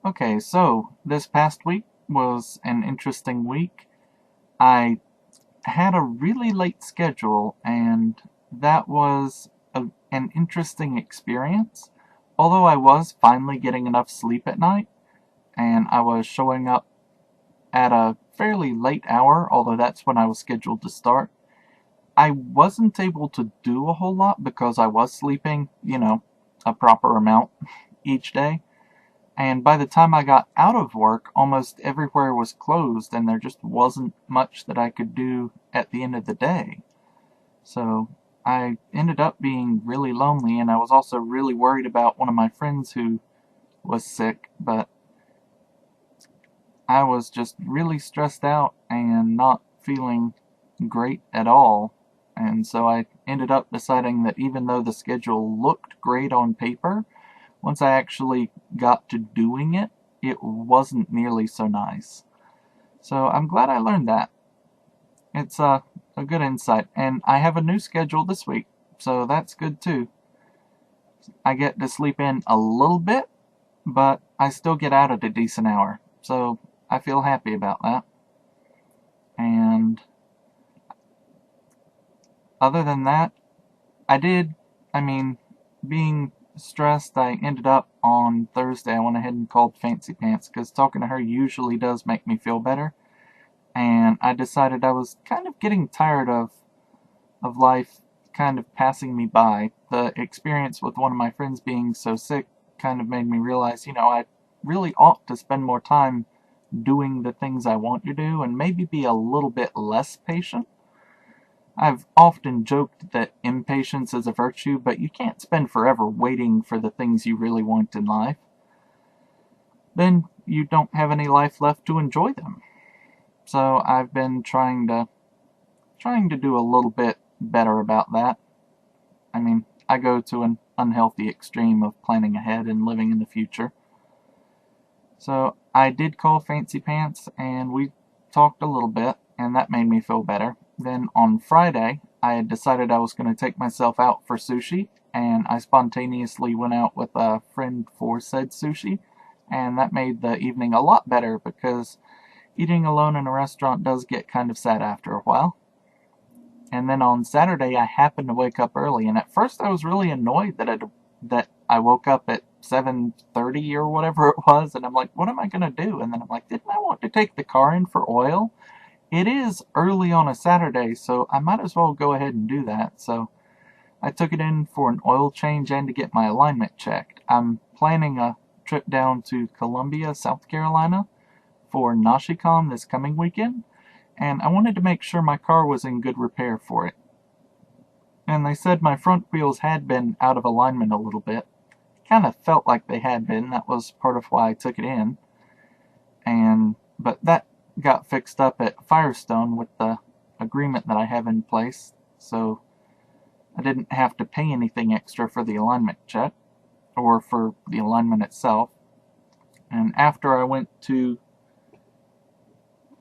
Okay, so this past week was an interesting week. I had a really late schedule, and that was an interesting experience. Although I was finally getting enough sleep at night, and I was showing up at a fairly late hour, although that's when I was scheduled to start, I wasn't able to do a whole lot because I was sleeping, a proper amount each day. And by the time I got out of work, almost everywhere was closed, and there just wasn't much that I could do at the end of the day. So I ended up being really lonely, and I was also really worried about one of my friends who was sick, but I was just really stressed out and not feeling great at all. And so I ended up deciding that even though the schedule looked great on paper, once I actually got to doing it, it wasn't nearly so nice. So I'm glad I learned that. It's a good insight. And I have a new schedule this week, so that's good too. I get to sleep in a little bit, but I still get out at a decent hour. So I feel happy about that. And other than that, I did, I mean, being stressed, I ended up on Thursday. I went ahead and called Fancy Pants because talking to her usually does make me feel better. And I decided I was kind of getting tired of life kind of passing me by. The experience with one of my friends being so sick kind of made me realize, I really ought to spend more time doing the things I want to do and maybe be a little bit less patient. I've often joked that impatience is a virtue, but you can't spend forever waiting for the things you really want in life. Then you don't have any life left to enjoy them. So I've been trying to do a little bit better about that. I mean, I go to an unhealthy extreme of planning ahead and living in the future. So I did call Fancy Pants and we talked a little bit, and that made me feel better. Then on Friday, I had decided I was going to take myself out for sushi, and I spontaneously went out with a friend for said sushi, and that made the evening a lot better because eating alone in a restaurant does get kind of sad after a while. And then on Saturday, I happened to wake up early, and at first I was really annoyed that I woke up at 7:30 or whatever it was, and I'm like, what am I gonna do? And then I'm like, didn't I want to take the car in for oil? It is early on a Saturday, so I might as well go ahead and do that. So I took it in for an oil change and to get my alignment checked. I'm planning a trip down to Columbia, South Carolina for Nashicon this coming weekend, and I wanted to make sure my car was in good repair for it. And they said my front wheels had been out of alignment a little bit. Kind of felt like they had been. That was part of why I took it in. But that got fixed up at Firestone with the agreement that I have in place, so I didn't have to pay anything extra for the alignment check or for the alignment itself. And after I went to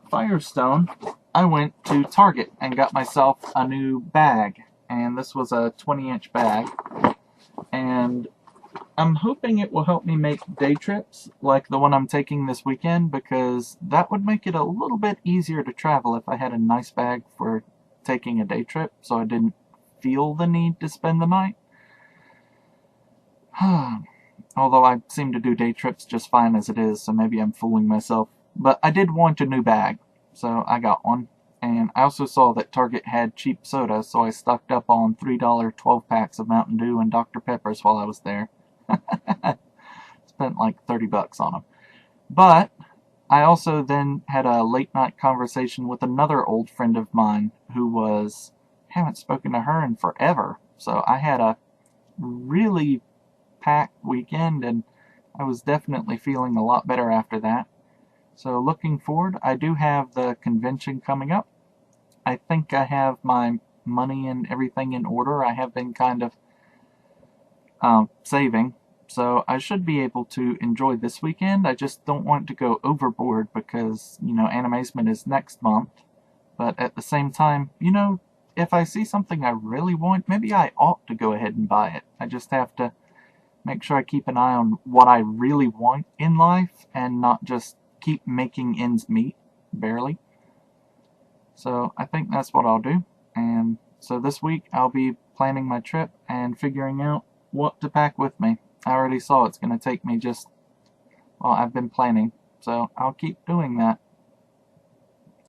Firestone, I went to Target and got myself a new bag. And this was a 20-inch bag. And I'm hoping it will help me make day trips like the one I'm taking this weekend, because that would make it a little bit easier to travel if I had a nice bag for taking a day trip so I didn't feel the need to spend the night. Although I seem to do day trips just fine as it is, so maybe I'm fooling myself. But I did want a new bag, so I got one. And I also saw that Target had cheap soda, so I stocked up on $3 12 packs of Mountain Dew and Dr. Peppers while I was there. Spent like $30 on them. But I also then had a late night conversation with another old friend of mine who haven't spoken to her in forever. So I had a really packed weekend, and I was definitely feeling a lot better after that. So looking forward, I do have the convention coming up. I think I have my money and everything in order. I have been kind of saving, so I should be able to enjoy this weekend. I just don't want to go overboard because, Animazement is next month. But at the same time, if I see something I really want, maybe I ought to go ahead and buy it. I just have to make sure I keep an eye on what I really want in life and not just keep making ends meet, barely. So I think that's what I'll do. And so this week I'll be planning my trip and figuring out what to pack with me. I already saw it's going to take me just, well, I've been planning, so I'll keep doing that.